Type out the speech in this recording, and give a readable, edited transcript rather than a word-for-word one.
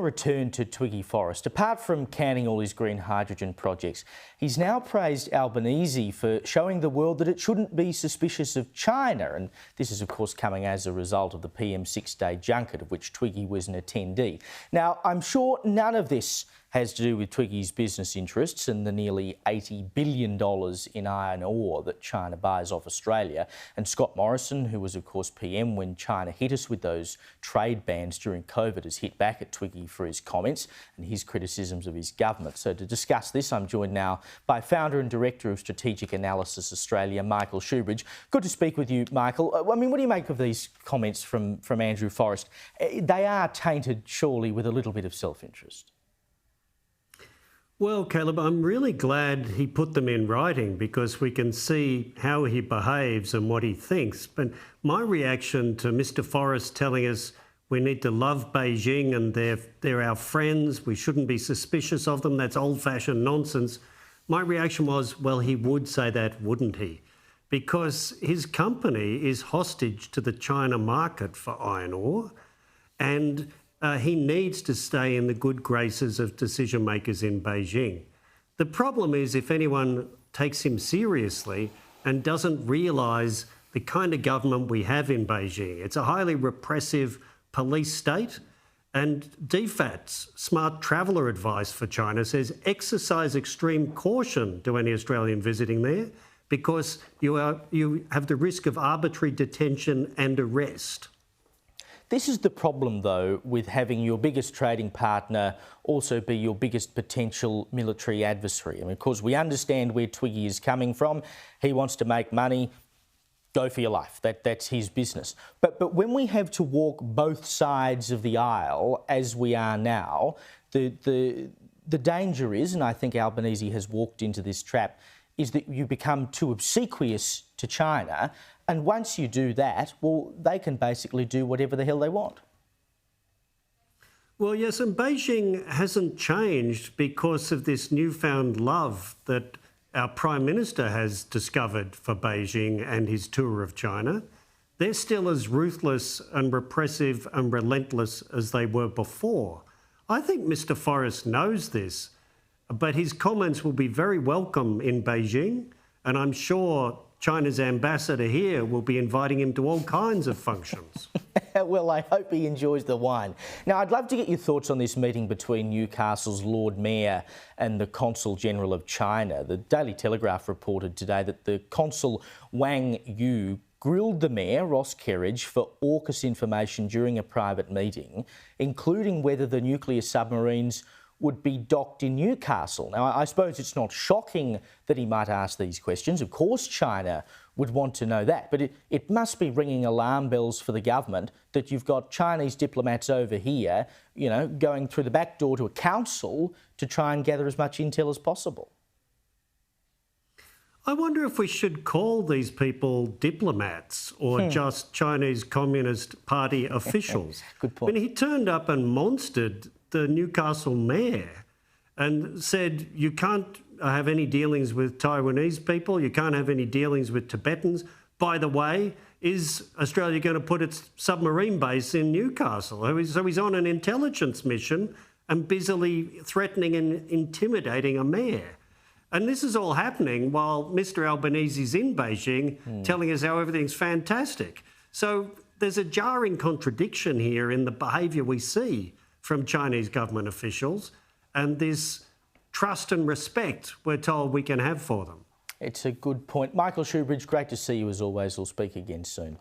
return to Twiggy Forrest. Apart from canning all his green hydrogen projects, he's now praised Albanese for showing the world that it shouldn't be suspicious of China. And this is, of course, coming as a result of the PM's six-day junket, of which Twiggy was an attendee. Now, I'm sure none of this has to do with Twiggy's business interests and the nearly $80 billion in iron ore that China buys off Australia. And Scott Morrison, who was, of course, PM when China hit us with those trade bans during COVID, has hit back at Twiggy for his comments and his criticisms of his government. So to discuss this, I'm joined now by founder and director of Strategic Analysis Australia, Michael Shoebridge. Good to speak with you, Michael. I mean, what do you make of these comments from Andrew Forrest? They are tainted, surely, with a little bit of self-interest. Well, Caleb, I'm really glad he put them in writing because we can see how he behaves and what he thinks. But my reaction to Mr. Forrest telling us we need to love Beijing and they're our friends, we shouldn't be suspicious of them, that's old-fashioned nonsense. My reaction was, well, he would say that, wouldn't he? Because his company is hostage to the China market for iron ore, and he needs to stay in the good graces of decision makers in Beijing. The problem is if anyone takes him seriously and doesn't realise the kind of government we have in Beijing. It's a highly repressive police state, and DFAT's smart traveller advice for China says exercise extreme caution to any Australian visiting there because you have the risk of arbitrary detention and arrest. This is the problem, though, with having your biggest trading partner also be your biggest potential military adversary. I mean, of course, we understand where Twiggy is coming from. He wants to make money. Go for your life. That's his business. But when we have to walk both sides of the aisle, as we are now, the danger is, and I think Albanese has walked into this trap, is that you become too obsequious to China. And once you do that, well, they can basically do whatever the hell they want. Well, yes, and Beijing hasn't changed because of this newfound love that our Prime Minister has discovered for Beijing and his tour of China. They're still as ruthless and repressive and relentless as they were before. I think Mr. Forrest knows this, but his comments will be very welcome in Beijing, and I'm sure China's ambassador here will be inviting him to all kinds of functions. Well, I hope he enjoys the wine. Now, I'd love to get your thoughts on this meeting between Newcastle's Lord Mayor and the Consul General of China. The Daily Telegraph reported today that the Consul Wang Yu grilled the Mayor, Ross Kerridge, for AUKUS information during a private meeting, including whether the nuclear submarines would be docked in Newcastle. Now, I suppose it's not shocking that he might ask these questions. Of course, China would want to know that. But it must be ringing alarm bells for the government that you've got Chinese diplomats over here, you know, going through the back door to a council to try and gather as much intel as possible. I wonder if we should call these people diplomats or just Chinese Communist Party officials. Good point. I mean, he turned up and monstered the Newcastle mayor and said, you can't have any dealings with Taiwanese people, you can't have any dealings with Tibetans. By the way, is Australia going to put its submarine base in Newcastle? So he's on an intelligence mission and busily threatening and intimidating a mayor. And this is all happening while Mr. Albanese's in Beijing telling us how everything's fantastic. So there's a jarring contradiction here in the behaviour we see from Chinese government officials and this trust and respect we're told we can have for them. It's a good point. Michael Shoebridge, great to see you as always. We'll speak again soon.